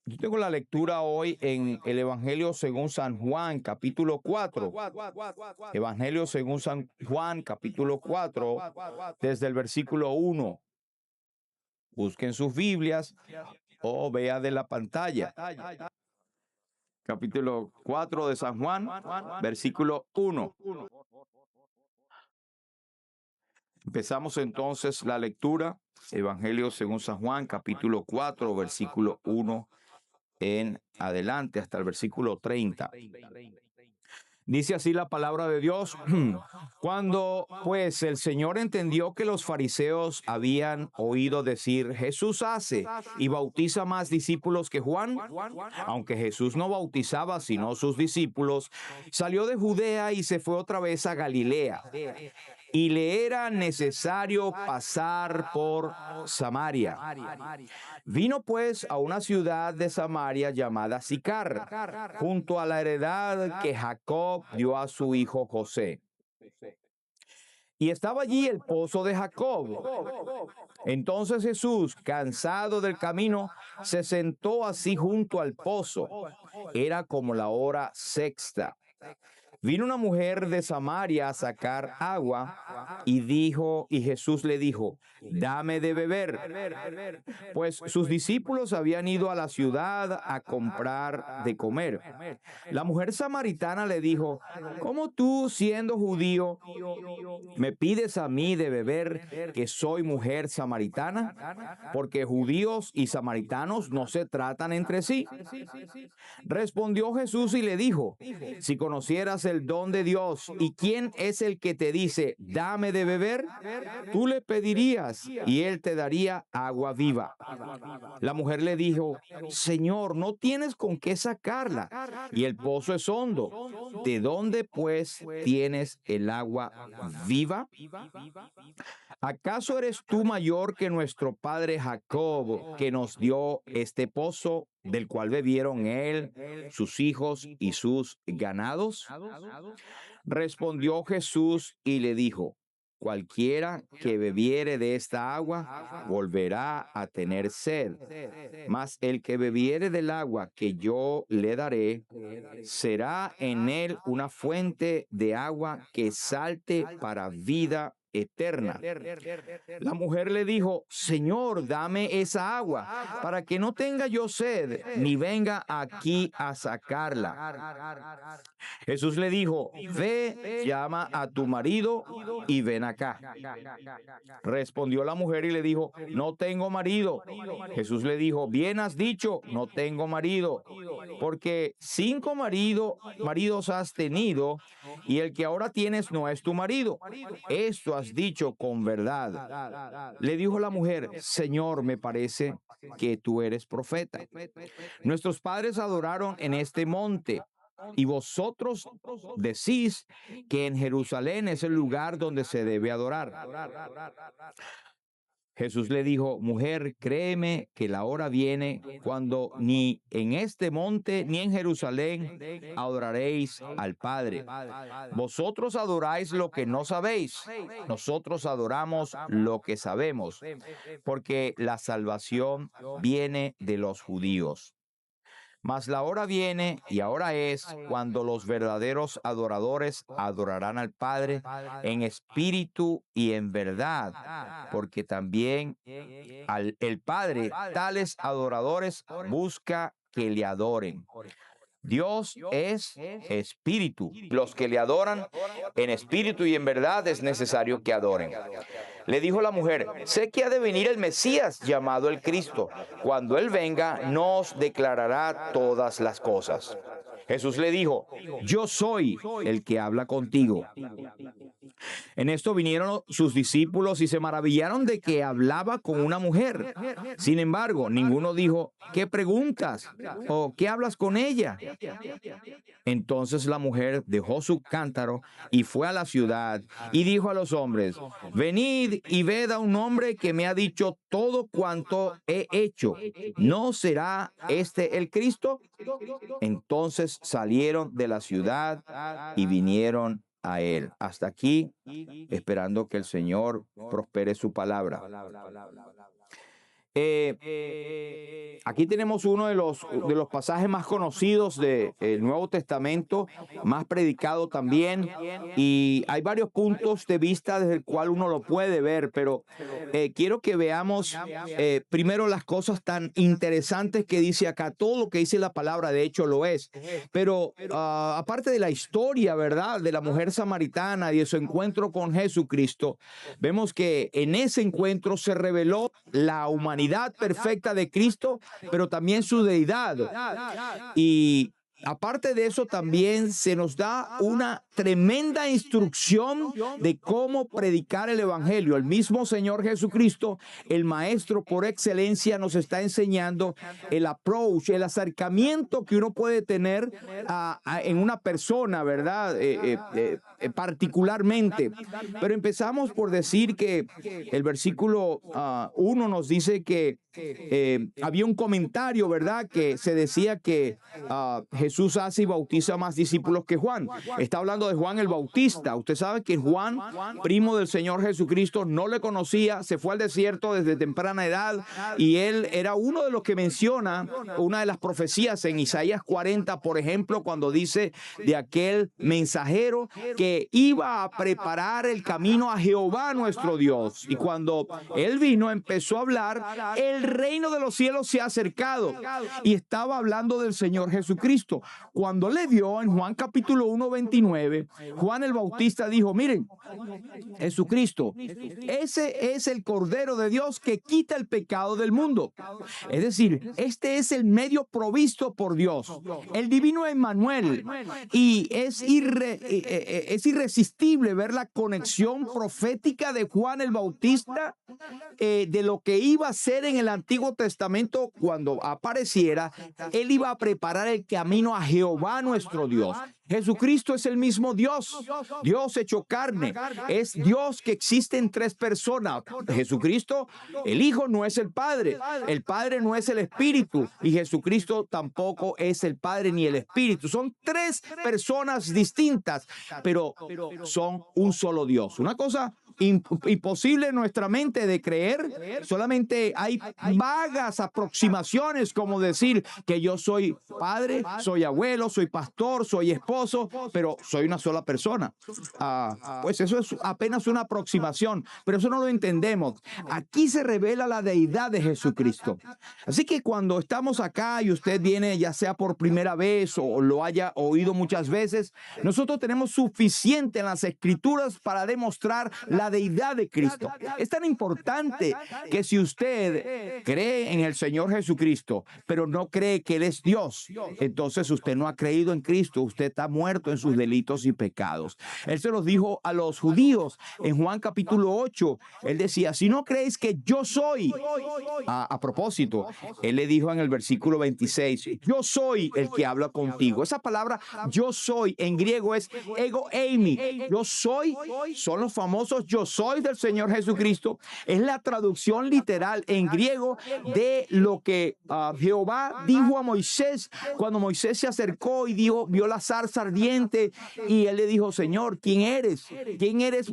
Yo tengo la lectura hoy en el Evangelio según San Juan, capítulo 4. Evangelio según San Juan, capítulo 4, desde el versículo 1. Busquen sus Biblias o vea de la pantalla. Capítulo 4 de San Juan, versículo 1. Empezamos entonces la lectura. Evangelio según San Juan, capítulo 4, versículo 1 en adelante hasta el versículo 30. Dice así la palabra de Dios. Cuando pues el Señor entendió que los fariseos habían oído decir, Jesús hace y bautiza más discípulos que Juan, aunque Jesús no bautizaba sino sus discípulos, salió de Judea y se fue otra vez a Galilea. Y le era necesario pasar por Samaria. Vino pues a una ciudad de Samaria llamada Sicar, junto a la heredad que Jacob dio a su hijo José. Y estaba allí el pozo de Jacob. Entonces Jesús, cansado del camino, se sentó así junto al pozo. Era como la hora sexta. Vino una mujer de Samaria a sacar agua y Jesús le dijo, dame de beber. Pues sus discípulos habían ido a la ciudad a comprar de comer. La mujer samaritana le dijo, ¿cómo tú, siendo judío, me pides a mí de beber que soy mujer samaritana? Porque judíos y samaritanos no se tratan entre sí. Respondió Jesús y le dijo, si conocieras el don de Dios y quién es el que te dice, dame de beber, tú le pedirías y él te daría agua viva. La mujer le dijo, Señor, no tienes con qué sacarla y el pozo es hondo. ¿De dónde pues tienes el agua viva? ¿Acaso eres tú mayor que nuestro padre Jacob, que nos dio este pozo, del cual bebieron él, sus hijos y sus ganados? Respondió Jesús y le dijo, cualquiera que bebiere de esta agua volverá a tener sed, mas el que bebiere del agua que yo le daré, será en él una fuente de agua que salte para vida eterna. La mujer le dijo, Señor, dame esa agua, para que no tenga yo sed, ni venga aquí a sacarla. Jesús le dijo, ve, llama a tu marido y ven acá. Respondió la mujer y le dijo, no tengo marido. Jesús le dijo, bien has dicho, no tengo marido, porque 5 maridos has tenido, y el que ahora tienes no es tu marido. Esto has dicho con verdad. Le dijo la mujer, Señor, me parece que tú eres profeta. Nuestros padres adoraron en este monte, y vosotros decís que en Jerusalén es el lugar donde se debe adorar. Jesús le dijo, mujer, créeme que la hora viene cuando ni en este monte ni en Jerusalén adoraréis al Padre. Vosotros adoráis lo que no sabéis. Nosotros adoramos lo que sabemos, porque la salvación viene de los judíos. Mas la hora viene y ahora es cuando los verdaderos adoradores adorarán al Padre en espíritu y en verdad, porque también el Padre tales adoradores busca que le adoren. Dios es espíritu. Los que le adoran en espíritu y en verdad es necesario que adoren. Le dijo la mujer, sé que ha de venir el Mesías llamado el Cristo. Cuando Él venga, nos declarará todas las cosas. Jesús le dijo, yo soy el que habla contigo. En esto vinieron sus discípulos y se maravillaron de que hablaba con una mujer. Sin embargo, ninguno dijo, ¿qué preguntas? ¿O qué hablas con ella? Entonces la mujer dejó su cántaro y fue a la ciudad y dijo a los hombres, venid y ved a un hombre que me ha dicho todo cuanto he hecho. ¿No será este el Cristo? Entonces salieron de la ciudad y vinieron a él. Hasta aquí, esperando que el Señor prospere su palabra. Aquí tenemos uno de los pasajes más conocidos del Nuevo Testamento, más predicado también, y hay varios puntos de vista desde el cual uno lo puede ver, pero quiero que veamos primero las cosas tan interesantes que dice acá. Todo lo que dice la palabra, de hecho, lo es, pero aparte de la historia, ¿verdad?, de la mujer samaritana y de su encuentro con Jesucristo, vemos que en ese encuentro se reveló la humanidad perfecta de Cristo, pero también su deidad. Y aparte de eso, también se nos da una tremenda instrucción de cómo predicar el evangelio. El mismo Señor Jesucristo, el maestro por excelencia, nos está enseñando el approach, el acercamiento que uno puede tener en una persona, ¿verdad? Particularmente. Pero empezamos por decir que el versículo 1 nos dice que había un comentario, ¿verdad?, que se decía que Jesús hace y bautiza más discípulos que Juan. Está hablando de Juan el Bautista. Usted sabe que Juan, primo del Señor Jesucristo, no le conocía, se fue al desierto desde temprana edad, y él era uno de los que menciona una de las profecías en Isaías 40, por ejemplo, cuando dice de aquel mensajero que iba a preparar el camino a Jehová nuestro Dios. Y cuando él vino, empezó a hablar, el reino de los cielos se ha acercado, y estaba hablando del Señor Jesucristo. Cuando le vio en Juan capítulo 1, 29, Juan el Bautista dijo: miren, Jesucristo, ese es el Cordero de Dios que quita el pecado del mundo. Es decir, este es el medio provisto por Dios, el divino Emmanuel, y es irresistible ver la conexión profética de Juan el Bautista de lo que iba a ser en el Antiguo Testamento. Cuando apareciera, él iba a preparar el camino a Jehová nuestro Dios. Jesucristo es el mismo Dios, Dios hecho carne. Es Dios que existe en tres personas. Jesucristo, el Hijo, no es el Padre no es el Espíritu, y Jesucristo tampoco es el Padre ni el Espíritu. Son tres personas distintas, pero son un solo Dios. Una cosa imposible en nuestra mente de creer. Solamente hay vagas aproximaciones, como decir que yo soy padre, soy abuelo, soy pastor, soy esposo, pero soy una sola persona. Pues eso es apenas una aproximación, pero eso no lo entendemos. Aquí se revela la deidad de Jesucristo. Así que cuando estamos acá y usted viene, ya sea por primera vez o lo haya oído muchas veces, nosotros tenemos suficiente en las Escrituras para demostrar la deidad de Cristo. Es tan importante que si usted cree en el Señor Jesucristo, pero no cree que Él es Dios, entonces usted no ha creído en Cristo, usted está muerto en sus delitos y pecados. Él se los dijo a los judíos en Juan capítulo 8. Él decía: si no creéis que yo soy, a propósito, Él le dijo en el versículo 26, yo soy el que habla contigo. Esa palabra yo soy en griego es ego eimi. Yo soy, son los famosos yo soy del Señor Jesucristo. Es la traducción literal en griego de lo que Jehová dijo a Moisés cuando Moisés se acercó y vio la zarza ardiente, y él le dijo: Señor, ¿quién eres? ¿Quién eres?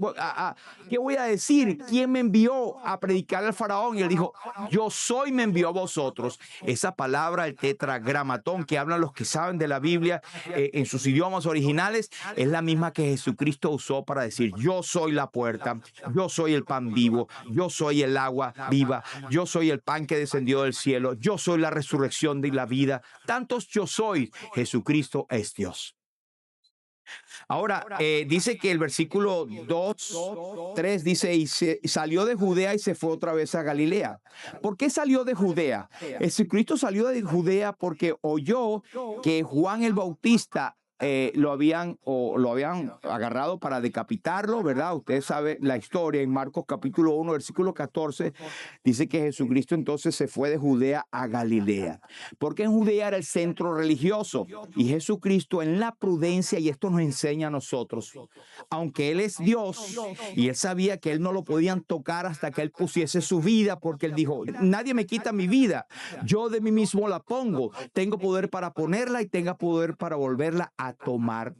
¿Qué voy a decir? ¿Quién me envió a predicar al faraón? Y él dijo: yo soy, me envió a vosotros. Esa palabra, el tetragramatón, que hablan los que saben de la Biblia en sus idiomas originales, es la misma que Jesucristo usó para decir: yo soy la puerta, yo soy el pan vivo, yo soy el agua viva, yo soy el pan que descendió del cielo, yo soy la resurrección de la vida. Tantos yo soy. Jesucristo es Dios. Ahora, dice que el versículo 2, 3 dice: y salió de Judea y se fue otra vez a Galilea. ¿Por qué salió de Judea? Jesucristo salió de Judea porque oyó que Juan el Bautista lo habían agarrado para decapitarlo, ¿verdad? Usted sabe la historia en Marcos capítulo 1, versículo 14, dice que Jesucristo entonces se fue de Judea a Galilea, porque en Judea era el centro religioso, y Jesucristo en la prudencia, y esto nos enseña a nosotros, aunque Él es Dios, y Él sabía que Él no lo podían tocar hasta que Él pusiese su vida, porque Él dijo: nadie me quita mi vida, yo de mí mismo la pongo, tengo poder para ponerla y tengo poder para volverla a a tomar.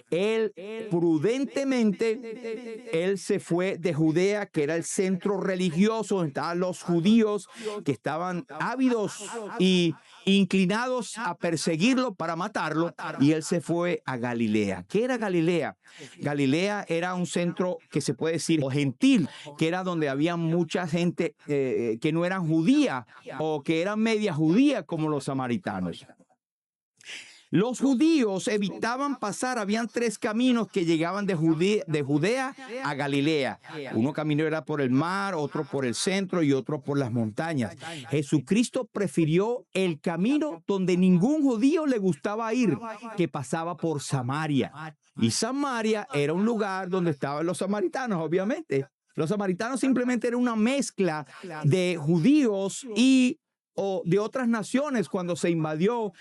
Él prudentemente, él se fue de Judea, que era el centro religioso donde estaban los judíos que estaban ávidos y inclinados a perseguirlo para matarlo, y él se fue a Galilea. ¿Qué era Galilea? Galilea era un centro que se puede decir gentil, que era donde había mucha gente que no eran judía o que eran media judía como los samaritanos. Los judíos evitaban pasar, habían 3 caminos que llegaban de Judea a Galilea. Uno camino era por el mar, otro por el centro y otro por las montañas. Jesucristo prefirió el camino donde ningún judío le gustaba ir, que pasaba por Samaria. Y Samaria era un lugar donde estaban los samaritanos, obviamente. Los samaritanos simplemente era una mezcla de judíos y o de otras naciones cuando se invadió,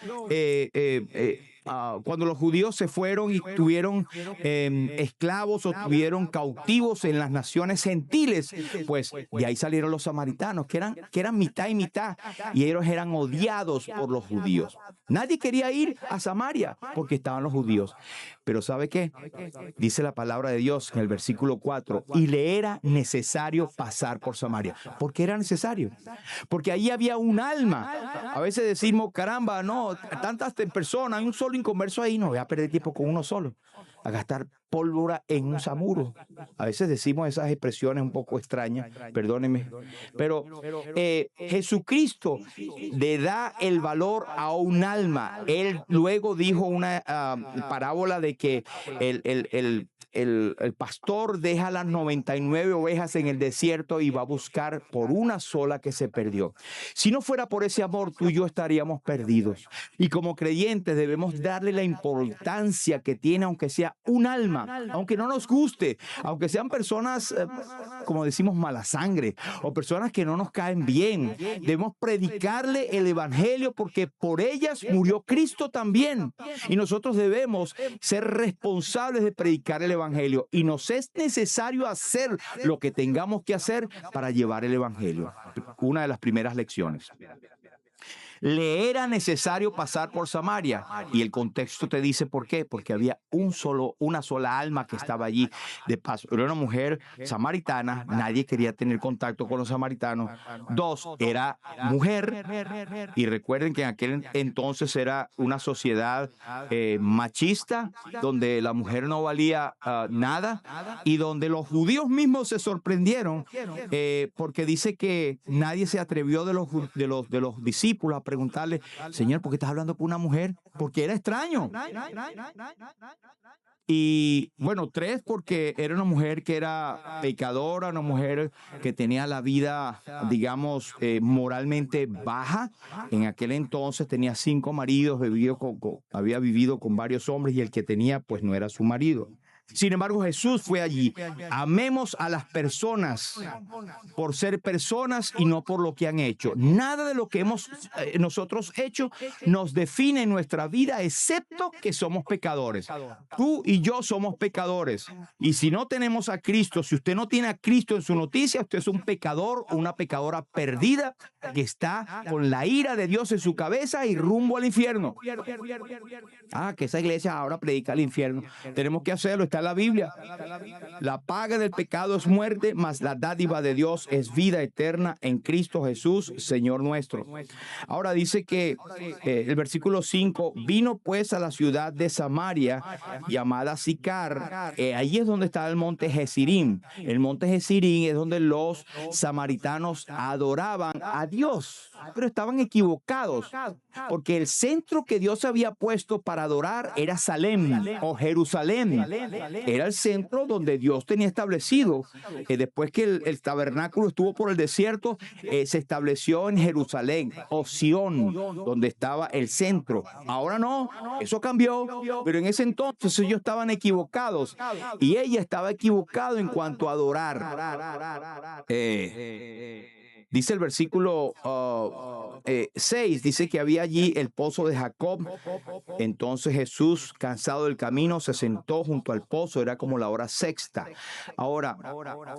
cuando los judíos se fueron y tuvieron esclavos o tuvieron cautivos en las naciones gentiles, pues de ahí salieron los samaritanos, que eran mitad y mitad, y ellos eran odiados por los judíos. Nadie quería ir a Samaria porque estaban los judíos. Pero ¿sabe qué? Dice la palabra de Dios en el versículo 4, y le era necesario pasar por Samaria. ¿Por qué era necesario? Porque allí había un alma. A veces decimos, caramba, no, tantas personas, hay un solo inconverso ahí, no voy a perder tiempo con uno solo, a gastar pólvora en un samuro. A veces decimos esas expresiones un poco extrañas, perdónenme, pero Jesucristo le da el valor a un alma. Él luego dijo una parábola de que el pastor deja las 99 ovejas en el desierto y va a buscar por una sola que se perdió. Si no fuera por ese amor, tú y yo estaríamos perdidos. Y como creyentes debemos darle la importancia que tiene, aunque sea un alma, aunque no nos guste, aunque sean personas, como decimos, mala sangre, o personas que no nos caen bien. Debemos predicarle el evangelio porque por ellas murió Cristo también. Y nosotros debemos ser responsables de predicar el evangelio. Y nos es necesario hacer lo que tengamos que hacer para llevar el evangelio. Una de las primeras lecciones. Le era necesario pasar por Samaria, y el contexto te dice por qué, porque había una sola alma que estaba allí de paso. Era una mujer samaritana, nadie quería tener contacto con los samaritanos. 2, era mujer, y recuerden que en aquel entonces era una sociedad machista, donde la mujer no valía nada, y donde los judíos mismos se sorprendieron porque dice que nadie se atrevió de los discípulos a preguntarle, Señor, ¿por qué estás hablando con una mujer? Porque era extraño. Y bueno, 3, porque era una mujer que era pecadora, una mujer que tenía la vida, digamos, moralmente baja. En aquel entonces tenía 5 maridos, había vivido con varios hombres, y el que tenía, pues no era su marido. Sin embargo, Jesús fue allí. Amemos a las personas por ser personas y no por lo que han hecho. Nada de lo que hemos nosotros hecho nos define en nuestra vida, excepto que somos pecadores. Tú y yo somos pecadores. Y si no tenemos a Cristo, si usted no tiene a Cristo en su noticia, usted es un pecador o una pecadora perdida que está con la ira de Dios en su cabeza y rumbo al infierno. Que esa iglesia ahora predica el infierno. Tenemos que hacerlo, está en la Biblia. La paga del pecado es muerte, mas la dádiva de Dios es vida eterna en Cristo Jesús, Señor nuestro. Ahora dice que el versículo 5, vino pues a la ciudad de Samaria llamada Sicar. Allí es donde está el monte Gerizim. El monte Gerizim es donde los samaritanos adoraban a Dios, pero estaban equivocados, porque el centro que Dios había puesto para adorar era Salem o Jerusalén. Era el centro donde Dios tenía establecido. Después que el tabernáculo estuvo por el desierto, se estableció en Jerusalén o Sión, donde estaba el centro. Ahora no, eso cambió, pero en ese entonces ellos estaban equivocados, y ella estaba equivocada en cuanto a adorar. Dice el versículo 6, dice que había allí el pozo de Jacob. Entonces Jesús, cansado del camino, se sentó junto al pozo. Era como la hora sexta. Ahora,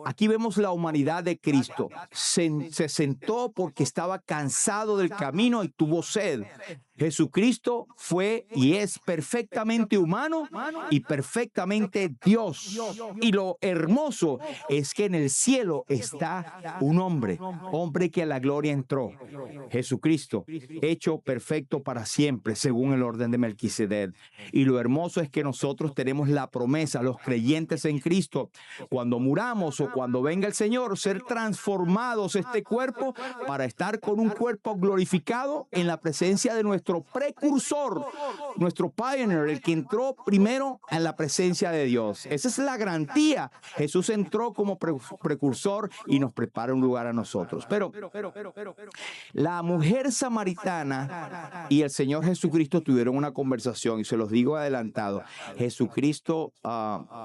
aquí vemos la humanidad de Cristo. Se sentó porque estaba cansado del camino y tuvo sed. Jesucristo fue y es perfectamente humano y perfectamente Dios. Y lo hermoso es que en el cielo está un hombre que a la gloria entró. Jesucristo, hecho perfecto para siempre, según el orden de Melquisedec. Y lo hermoso es que nosotros tenemos la promesa, los creyentes en Cristo, cuando muramos o cuando venga el Señor, ser transformados este cuerpo para estar con un cuerpo glorificado en la presencia de nuestro precursor, nuestro pioneer, el que entró primero en la presencia de Dios. Esa es la garantía. Jesús entró como precursor y nos prepara un lugar a nosotros. Pero la mujer samaritana y el Señor Jesucristo tuvieron una conversación, y se los digo adelantado. Jesucristo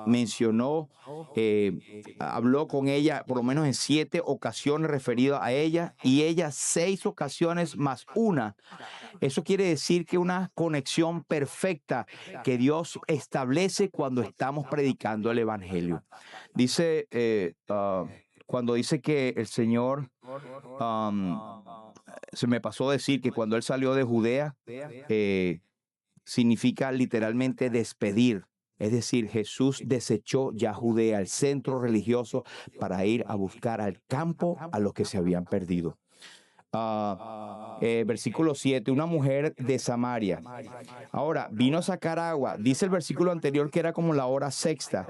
mencionó, habló con ella por lo menos en 7 ocasiones referidas a ella, y ella 6 ocasiones más una. Eso quiere decir que una conexión perfecta que Dios establece cuando estamos predicando el Evangelio. Dice, cuando dice que el Señor, se me pasó decir que cuando Él salió de Judea, significa literalmente despedir. Es decir, Jesús desechó ya Judea, el centro religioso, para ir a buscar al campo a los que se habían perdido. Versículo 7, una mujer de Samaria. Ahora, vino a sacar agua. Dice el versículo anterior que era como la hora sexta.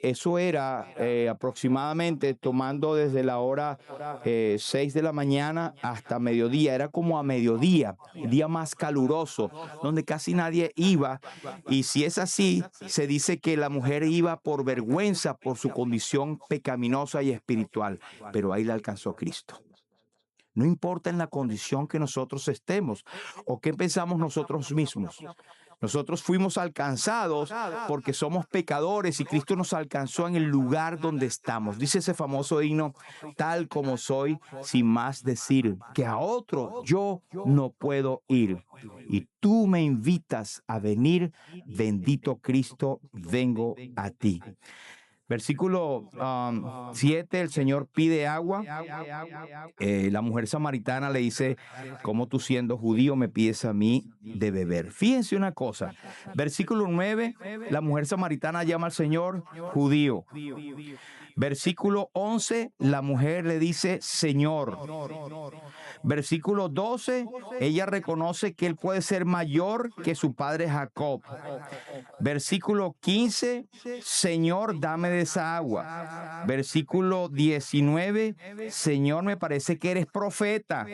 Eso era aproximadamente tomando desde la hora 6 de la mañana hasta mediodía. Era como a mediodía, el día más caluroso, donde casi nadie iba. Y si es así, se dice que la mujer iba por vergüenza por su condición pecaminosa y espiritual. Pero ahí la alcanzó Cristo. No importa en la condición que nosotros estemos o qué pensamos nosotros mismos. Nosotros fuimos alcanzados porque somos pecadores y Cristo nos alcanzó en el lugar donde estamos. Dice ese famoso himno, tal como soy, sin más decir, que a otro yo no puedo ir. Y tú me invitas a venir, bendito Cristo, vengo a ti. Versículo 7, el Señor pide agua. La mujer samaritana le dice, ¿cómo tú siendo judío me pides a mí de beber? Fíjense una cosa. Versículo 9, la mujer samaritana llama al Señor judío. Versículo 11, la mujer le dice Señor. Versículo 12, ella reconoce que él puede ser mayor que su padre Jacob. Versículo 15, Señor, dame de esa agua. Versículo 19, Señor, me parece que eres profeta.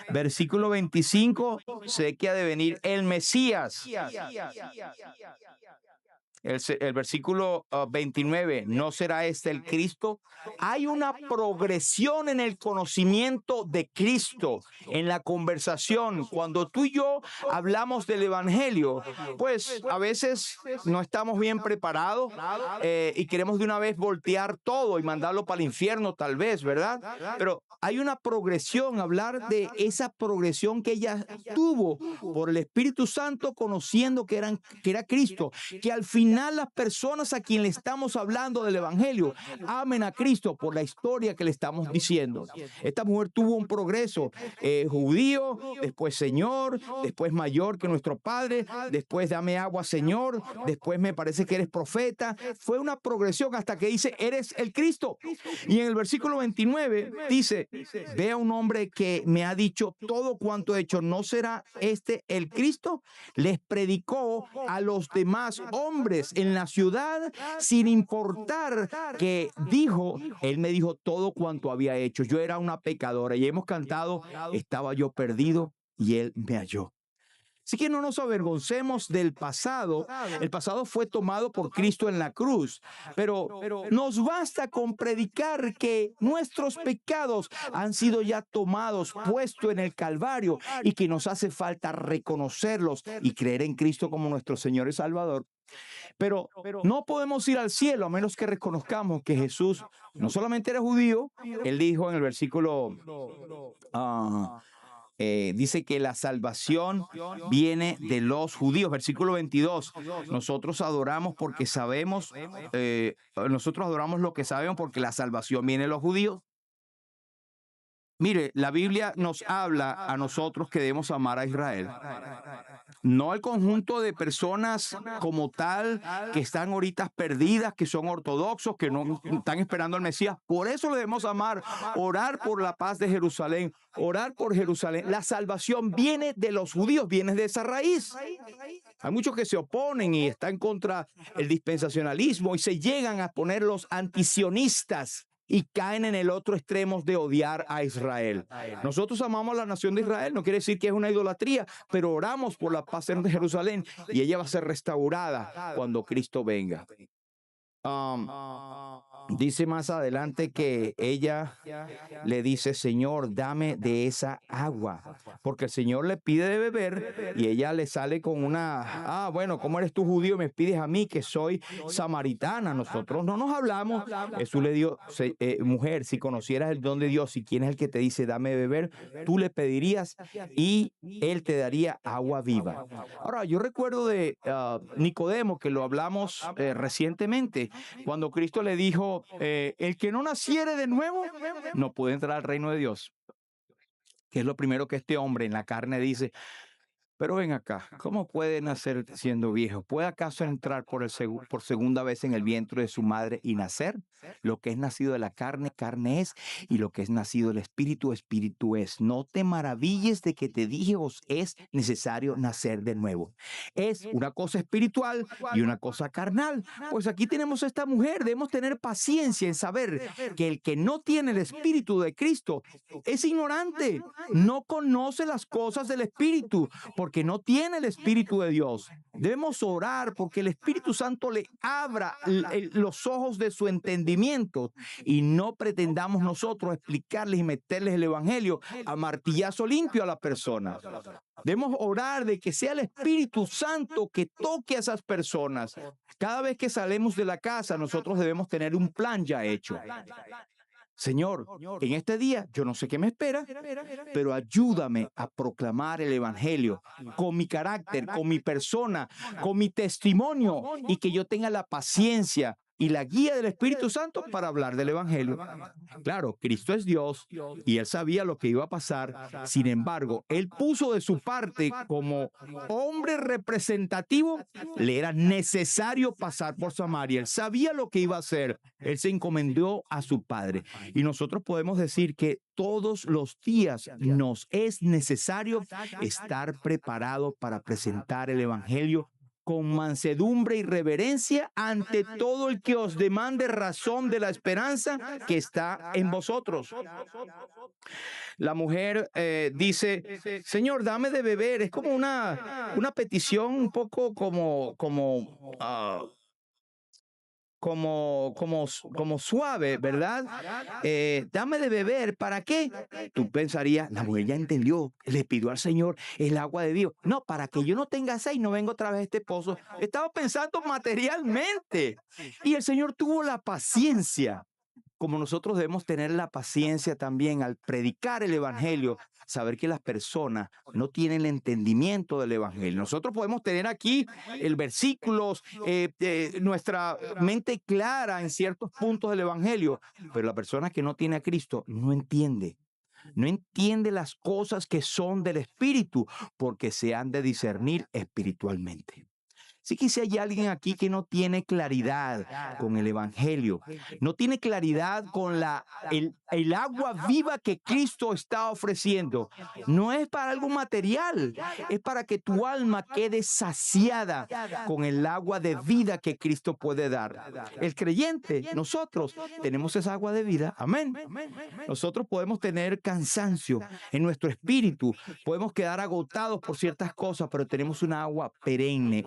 Versículo 25, sé que ha de venir el Mesías. El versículo 29, ¿no será este el Cristo? Hay una progresión en el conocimiento de Cristo, en la conversación. Cuando tú y yo hablamos del Evangelio, pues a veces no estamos bien preparados y queremos de una vez voltear todo y mandarlo para el infierno, tal vez, ¿verdad? Pero hay una progresión, hablar de esa progresión que ella tuvo por el Espíritu Santo, conociendo que era Cristo, que al final las personas a quien le estamos hablando del Evangelio amen a Cristo por la historia que le estamos diciendo. Esta mujer tuvo un progreso, judío, después Señor, después mayor que nuestro Padre, después dame agua Señor, después me parece que eres profeta. Fue una progresión hasta que dice eres el Cristo. Y en el versículo 29 dice, ve a un hombre que me ha dicho todo cuanto he hecho, ¿no será este el Cristo? Les predicó a los demás hombres en la ciudad, sin importar que dijo, él me dijo todo cuanto había hecho. Yo era una pecadora, y hemos cantado, estaba yo perdido y él me halló. Así que no nos avergoncemos del pasado. El pasado fue tomado por Cristo en la cruz, pero nos basta con predicar que nuestros pecados han sido ya tomados, puestos en el Calvario, y que nos hace falta reconocerlos y creer en Cristo como nuestro Señor y Salvador. Pero no podemos ir al cielo a menos que reconozcamos que Jesús no solamente era judío. Él dijo en el versículo dice que la salvación viene de los judíos. Versículo 22, nosotros adoramos porque sabemos, nosotros adoramos lo que sabemos porque la salvación viene de los judíos. Mire, la Biblia nos habla a nosotros que debemos amar a Israel. No al conjunto de personas como tal que están ahorita perdidas, que son ortodoxos, que no están esperando al Mesías. Por eso lo debemos amar, orar por la paz de Jerusalén, orar por Jerusalén. La salvación viene de los judíos, viene de esa raíz. Hay muchos que se oponen y están contra el dispensacionalismo y se llegan a poner los antisionistas y caen en el otro extremo de odiar a Israel. Nosotros amamos a la nación de Israel, no quiere decir que es una idolatría, pero oramos por la paz en Jerusalén y ella va a ser restaurada cuando Cristo venga. Dice más adelante que ella le dice, Señor, dame de esa agua, porque el Señor le pide de beber y ella le sale con una, bueno, ¿cómo eres tú judío? Me pides a mí que soy samaritana, nosotros no nos hablamos. Jesús le dio, mujer, si conocieras el don de Dios y quién es el que te dice, dame de beber, tú le pedirías y él te daría agua viva. Ahora, yo recuerdo de Nicodemo, que lo hablamos recientemente, cuando Cristo le dijo, el que no naciere de nuevo no puede entrar al reino de Dios. Que es lo primero que este hombre en la carne dice. Pero ven acá, ¿cómo puede nacer siendo viejo? ¿Puede acaso entrar por segunda vez en el vientre de su madre y nacer? Lo que es nacido de la carne, carne es, y lo que es nacido del espíritu, espíritu es. No te maravilles de que te dije, os es necesario nacer de nuevo. Es una cosa espiritual y una cosa carnal. Pues aquí tenemos a esta mujer, debemos tener paciencia en saber que el que no tiene el espíritu de Cristo es ignorante, no conoce las cosas del espíritu, porque no tiene el Espíritu de Dios. Debemos orar porque el Espíritu Santo le abra los ojos de su entendimiento y no pretendamos nosotros explicarles y meterles el Evangelio a martillazo limpio a la persona. Debemos orar de que sea el Espíritu Santo que toque a esas personas. Cada vez que salimos de la casa, nosotros debemos tener un plan ya hecho. Señor, en este día yo no sé qué me espera, pero ayúdame a proclamar el Evangelio con mi carácter, con mi persona, con mi testimonio, y que yo tenga la paciencia y la guía del Espíritu Santo para hablar del Evangelio. Claro, Cristo es Dios y Él sabía lo que iba a pasar. Sin embargo, Él puso de su parte como hombre representativo. Le era necesario pasar por Samaria. Él sabía lo que iba a hacer. Él se encomendó a su Padre. Y nosotros podemos decir que todos los días nos es necesario estar preparados para presentar el Evangelio con mansedumbre y reverencia ante todo el que os demande razón de la esperanza que está en vosotros. La mujer dice, Señor, dame de beber. Es como una petición un poco como suave, ¿verdad? Dame de beber, ¿para qué? Tú pensarías, la mujer ya entendió, le pidió al Señor el agua de Dios. No, para que yo no tenga sed y no venga otra vez a este pozo. Estaba pensando materialmente. Y el Señor tuvo la paciencia. Como nosotros debemos tener la paciencia también al predicar el Evangelio, saber que las personas no tienen el entendimiento del Evangelio. Nosotros podemos tener aquí el versículos, nuestra mente clara en ciertos puntos del Evangelio, pero la persona que no tiene a Cristo no entiende. No entiende las cosas que son del Espíritu, porque se han de discernir espiritualmente. Sí que si hay alguien aquí que no tiene claridad con el Evangelio, no tiene claridad con el agua viva que Cristo está ofreciendo, no es para algo material, es para que tu alma quede saciada con el agua de vida que Cristo puede dar. El creyente, nosotros tenemos esa agua de vida, amén. Nosotros podemos tener cansancio en nuestro espíritu, podemos quedar agotados por ciertas cosas, pero tenemos una agua perenne,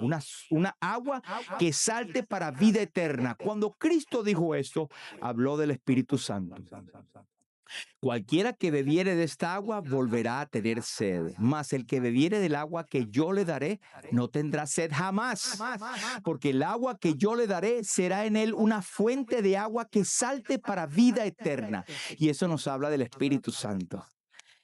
una agua que salte para vida eterna. Cuando Cristo dijo esto, habló del Espíritu Santo. Cualquiera que bebiere de esta agua volverá a tener sed, mas el que bebiere del agua que yo le daré no tendrá sed jamás, porque el agua que yo le daré será en él una fuente de agua que salte para vida eterna. Y eso nos habla del Espíritu Santo.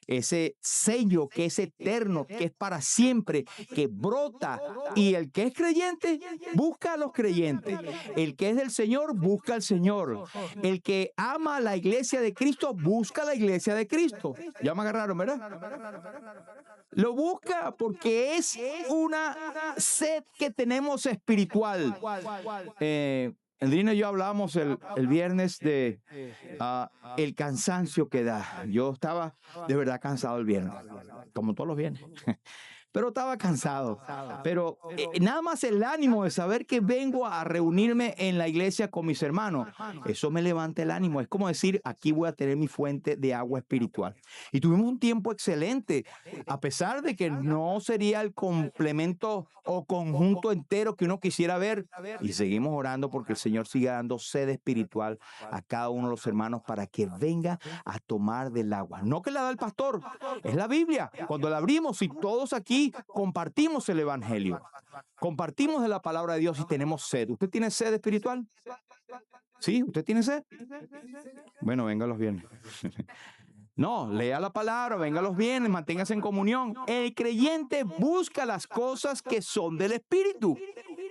ese sello que es eterno, que es para siempre, que brota. Y el que es creyente, busca a los creyentes. El que es del Señor, busca al Señor. El que ama a la iglesia de Cristo, busca a la iglesia de Cristo. Ya me agarraron, ¿verdad? Lo busca porque es una sed que tenemos espiritual. Andrina y yo hablábamos el viernes de el cansancio que da. Yo estaba de verdad cansado el viernes, como todos los viernes. Pero estaba cansado. Pero nada más el ánimo de saber que vengo a reunirme en la iglesia con mis hermanos, eso me levanta el ánimo. Es como decir, aquí voy a tener mi fuente de agua espiritual. Y tuvimos un tiempo excelente, a pesar de que no sería el complemento o conjunto entero que uno quisiera ver. Y seguimos orando porque el Señor siga dando sed espiritual a cada uno de los hermanos para que venga a tomar del agua. No que la da el pastor, es la Biblia. Cuando la abrimos y todos aquí compartimos el evangelio, compartimos de la palabra de Dios y tenemos sed. ¿Usted tiene sed espiritual? ¿Sí? ¿Usted tiene sed? Bueno, venga los viernes. No, lea la palabra, venga los viernes, manténgase en comunión. El creyente busca las cosas que son del Espíritu.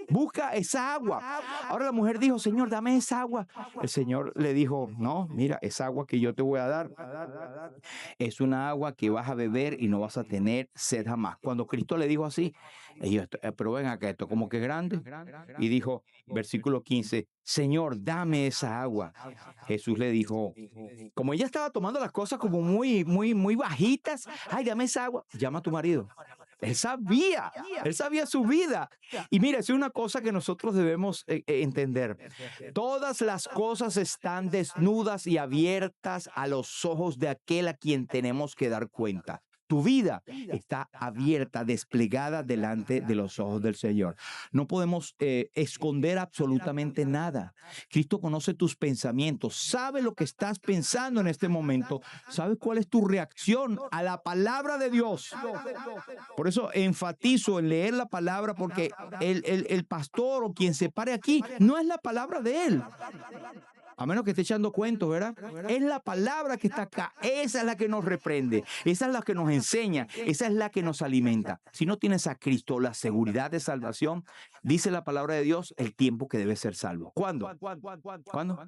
Busca esa agua. Ahora la mujer dijo, Señor, dame esa agua. El Señor le dijo, no, mira, esa agua que yo te voy a dar es una agua que vas a beber y no vas a tener sed jamás. Cuando Cristo le dijo así, ellos, pero ven acá, esto como que es grande. Y dijo, versículo 15, Señor, dame esa agua. Jesús le dijo, como ella estaba tomando las cosas como muy bajitas, ay, dame esa agua, llama a tu marido. Él sabía su vida. Y mira, es una cosa que nosotros debemos entender. Todas las cosas están desnudas y abiertas a los ojos de aquel a quien tenemos que dar cuenta. Tu vida está abierta, desplegada delante de los ojos del Señor. No podemos esconder absolutamente nada. Cristo conoce tus pensamientos, sabe lo que estás pensando en este momento, sabe cuál es tu reacción a la palabra de Dios. Por eso enfatizo en leer la palabra, porque el pastor o quien se pare aquí no es la palabra de él. A menos que esté echando cuentos, ¿verdad? Es la palabra que está acá. Esa es la que nos reprende. Esa es la que nos enseña. Esa es la que nos alimenta. Si no tienes a Cristo, la seguridad de salvación, dice la palabra de Dios, el tiempo que debes ser salvo. ¿Cuándo? ¿Cuándo?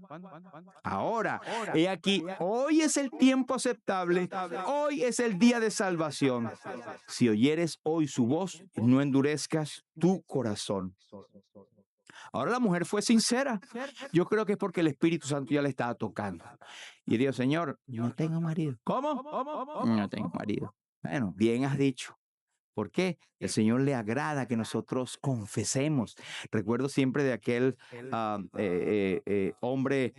Ahora. He aquí, hoy es el tiempo aceptable. Hoy es el día de salvación. Si oyeres hoy su voz, no endurezcas tu corazón. Ahora la mujer fue sincera. Yo creo que es porque el Espíritu Santo ya le estaba tocando. Y dijo, Señor, no tengo marido. ¿Cómo? No tengo marido. Bueno, bien has dicho. ¿Por qué? El Señor le agrada que nosotros confesemos. Recuerdo siempre de aquel hombre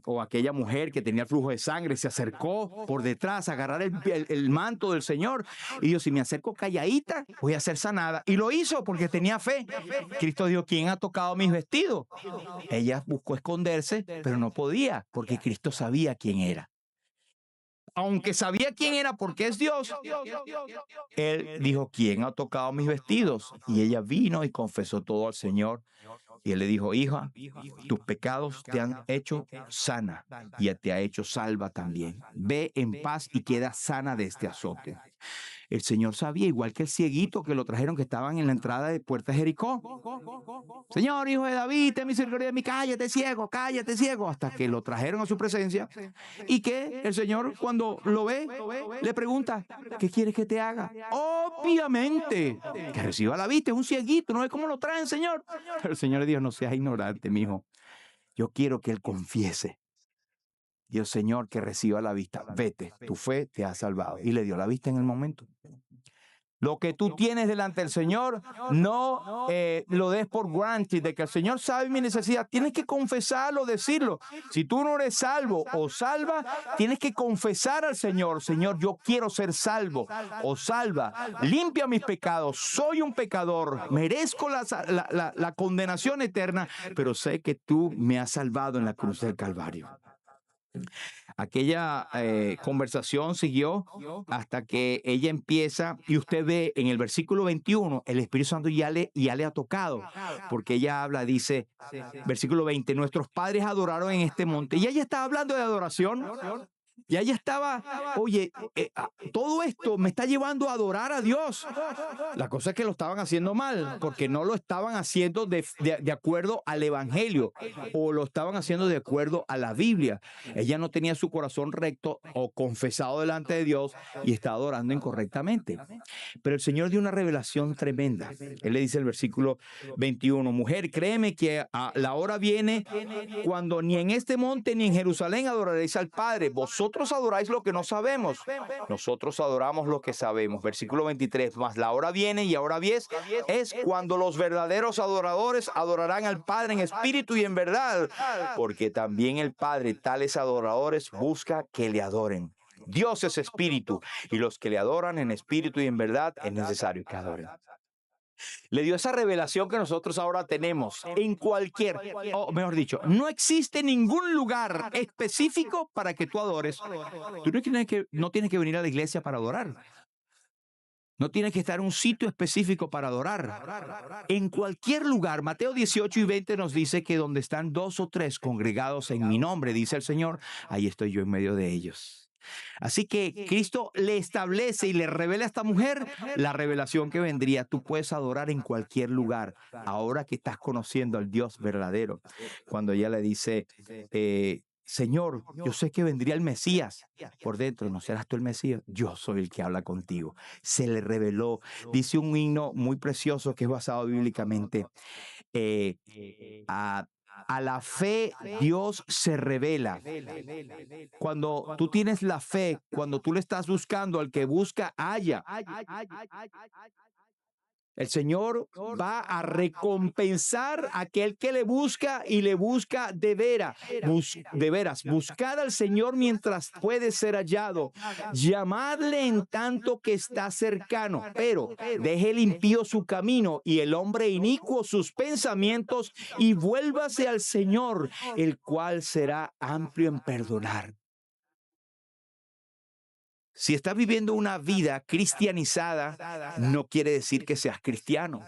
o aquella mujer que tenía el flujo de sangre, se acercó por detrás a agarrar el manto del Señor y dijo, si me acerco calladita, voy a ser sanada. Y lo hizo porque tenía fe. Cristo dijo, ¿quién ha tocado mis vestidos? Ella buscó esconderse, pero no podía porque Cristo sabía quién era. Aunque sabía quién era porque es Dios, él dijo, ¿quién ha tocado mis vestidos? Y ella vino y confesó todo al Señor. Y él le dijo, hija, tus pecados te han hecho sana y te ha hecho salva también. Ve en paz y queda sana de este azote. El Señor sabía, igual que el cieguito que lo trajeron, que estaban en la entrada de Puerta de Jericó. Señor, hijo de David, ten misericordia de mí, cállate ciego, hasta que lo trajeron a su presencia. Y que el Señor, cuando lo ve, le pregunta, ¿qué quieres que te haga? Obviamente, que reciba la vista, es un cieguito, no es como lo traen, Señor. Pero el Señor le dijo, no seas ignorante, mi hijo. Yo quiero que él confiese. Dios, Señor, que reciba la vista. Vete, tu fe te ha salvado. Y le dio la vista en el momento. Lo que tú tienes delante del Señor, no lo des por granted, de que el Señor sabe mi necesidad. Tienes que confesarlo, decirlo. Si tú no eres salvo o salva, tienes que confesar al Señor. Señor, yo quiero ser salvo o salva. Limpia mis pecados. Soy un pecador. Merezco la condenación eterna, pero sé que tú me has salvado en la cruz del Calvario. Aquella conversación siguió hasta que ella empieza, y usted ve en el versículo 21, el Espíritu Santo ya le ha tocado, porque ella habla, dice, versículo 20, nuestros padres adoraron en este monte, y ella está hablando de adoración. Ya ella estaba, oye, todo esto me está llevando a adorar a Dios. La cosa es que lo estaban haciendo mal, porque no lo estaban haciendo de acuerdo al Evangelio, o lo estaban haciendo de acuerdo a la Biblia. Ella no tenía su corazón recto o confesado delante de Dios y estaba adorando incorrectamente. Pero el Señor dio una revelación tremenda. Él le dice el versículo 21, mujer, créeme que la hora viene cuando ni en este monte ni en Jerusalén adoraréis al Padre. Vosotros adoráis lo que no sabemos. Nosotros adoramos lo que sabemos. Versículo 23, mas la hora viene y ahora es cuando los verdaderos adoradores adorarán al Padre en espíritu y en verdad, porque también el Padre tales adoradores busca que le adoren. Dios es espíritu y los que le adoran en espíritu y en verdad es necesario que adoren. Le dio esa revelación que nosotros ahora tenemos en cualquier, o mejor dicho, no existe ningún lugar específico para que tú adores. Tú no tienes que venir a la iglesia para adorar. No tienes que estar en un sitio específico para adorar. En cualquier lugar, Mateo 18 y 20 nos dice que donde están 2 o 3 congregados en mi nombre, dice el Señor, ahí estoy yo en medio de ellos. Así que Cristo le establece y le revela a esta mujer la revelación que vendría. Tú puedes adorar en cualquier lugar, ahora que estás conociendo al Dios verdadero. Cuando ella le dice, Señor, yo sé que vendría el Mesías. Por dentro, ¿no serás tú el Mesías? Yo soy el que habla contigo. Se le reveló. Dice un himno muy precioso que es basado bíblicamente. Eh, a, a la fe Dios se revela. Cuando tú tienes la fe, cuando tú le estás buscando, al que busca, halla. El Señor va a recompensar a aquel que le busca y le busca de veras. De veras, buscad al Señor mientras puede ser hallado. Llamadle en tanto que está cercano. Pero deje el impío su camino y el hombre inicuo sus pensamientos y vuélvase al Señor, el cual será amplio en perdonar. Si estás viviendo una vida cristianizada, no quiere decir que seas cristiano.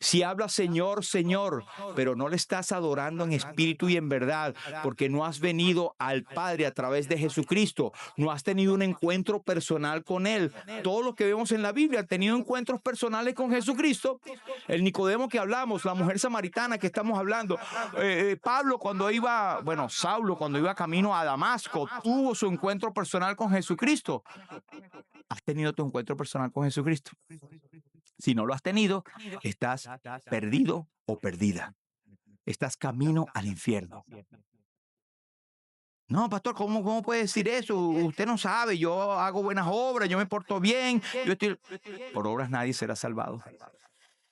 Si hablas Señor, Señor, pero no le estás adorando en espíritu y en verdad, porque no has venido al Padre a través de Jesucristo, no has tenido un encuentro personal con Él. Todo lo que vemos en la Biblia ha tenido encuentros personales con Jesucristo. El Nicodemo que hablamos, la mujer samaritana que estamos hablando, Saulo cuando iba camino a Damasco, tuvo su encuentro personal con Jesucristo. ¿Has tenido tu encuentro personal con Jesucristo? Si no lo has tenido, estás perdido o perdida. Estás camino al infierno. No, pastor, ¿cómo puede decir eso? Usted no sabe, yo hago buenas obras, yo me porto bien, Por obras nadie será salvado.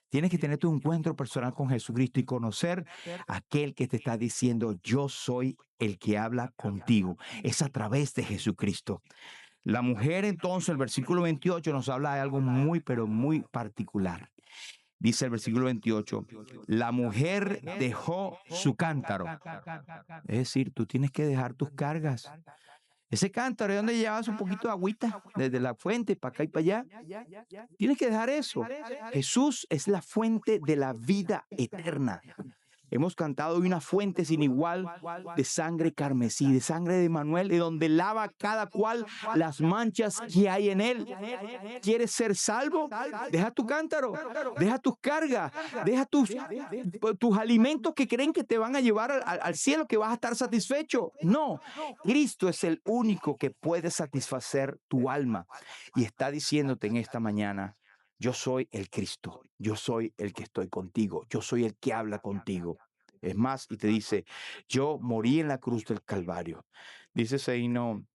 Tienes que tener tu encuentro personal con Jesucristo y conocer a aquel que te está diciendo, yo soy el que habla contigo. Es a través de Jesucristo. La mujer entonces, el versículo 28 nos habla de algo muy, pero muy particular. Dice el versículo 28, la mujer dejó su cántaro. Es decir, tú tienes que dejar tus cargas. Ese cántaro es donde llevabas un poquito de agüita desde la fuente para acá y para allá. Tienes que dejar eso. Jesús es la fuente de la vida eterna. Hemos cantado de una fuente sin igual de sangre carmesí, de sangre de Manuel, de donde lava cada cual las manchas que hay en él. ¿Quieres ser salvo? Deja tu cántaro, deja tus cargas, deja tus alimentos que creen que te van a llevar al cielo, que vas a estar satisfecho. No, Cristo es el único que puede satisfacer tu alma y está diciéndote en esta mañana, yo soy el Cristo, yo soy el que estoy contigo, yo soy el que habla contigo. Es más, y te dice, yo morí en la cruz del Calvario. Dice Seino,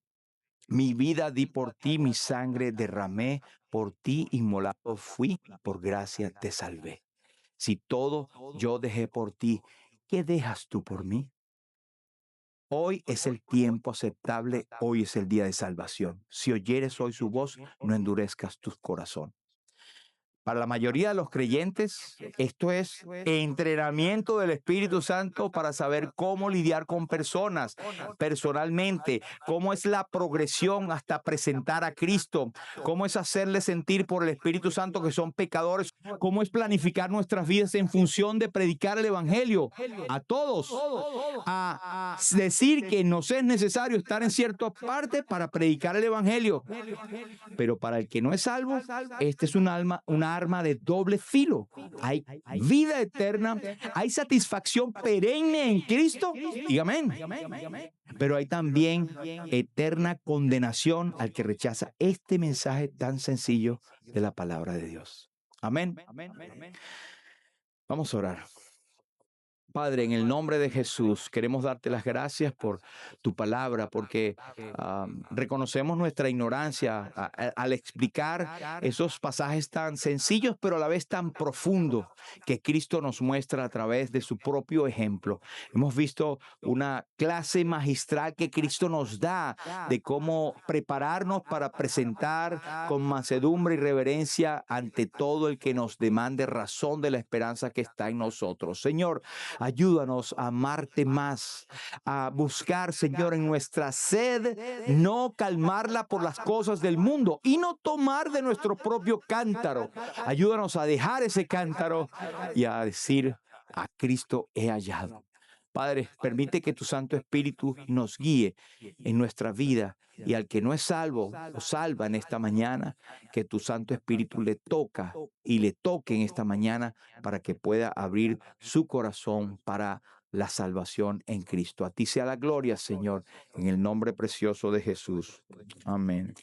mi vida di por ti, mi sangre derramé, por ti inmolado fui, por gracia te salvé. Si todo yo dejé por ti, ¿qué dejas tú por mí? Hoy es el tiempo aceptable, hoy es el día de salvación. Si oyeres hoy su voz, no endurezcas tu corazón. Para la mayoría de los creyentes, esto es entrenamiento del Espíritu Santo para saber cómo lidiar con personas personalmente, cómo es la progresión hasta presentar a Cristo, cómo es hacerle sentir por el Espíritu Santo que son pecadores, cómo es planificar nuestras vidas en función de predicar el Evangelio a todos, a decir que nos es necesario estar en cierta parte para predicar el Evangelio. Pero para el que no es salvo, este es una arma de doble filo. Hay vida eterna, hay satisfacción perenne en Cristo, y amén. Pero hay también eterna condenación al que rechaza este mensaje tan sencillo de la palabra de Dios. Amén. Vamos a orar. Padre, en el nombre de Jesús, queremos darte las gracias por tu palabra, porque reconocemos nuestra ignorancia al explicar esos pasajes tan sencillos, pero a la vez tan profundos que Cristo nos muestra a través de su propio ejemplo. Hemos visto una clase magistral que Cristo nos da de cómo prepararnos para presentar con mansedumbre y reverencia ante todo el que nos demande razón de la esperanza que está en nosotros. Señor, ayúdanos a amarte más, a buscar, Señor, en nuestra sed, no calmarla por las cosas del mundo y no tomar de nuestro propio cántaro. Ayúdanos a dejar ese cántaro y a decir, a Cristo he hallado. Padre, permite que tu Santo Espíritu nos guíe en nuestra vida y al que no es salvo o salva en esta mañana, que tu Santo Espíritu le toca y le toque en esta mañana para que pueda abrir su corazón para la salvación en Cristo. A ti sea la gloria, Señor, en el nombre precioso de Jesús. Amén.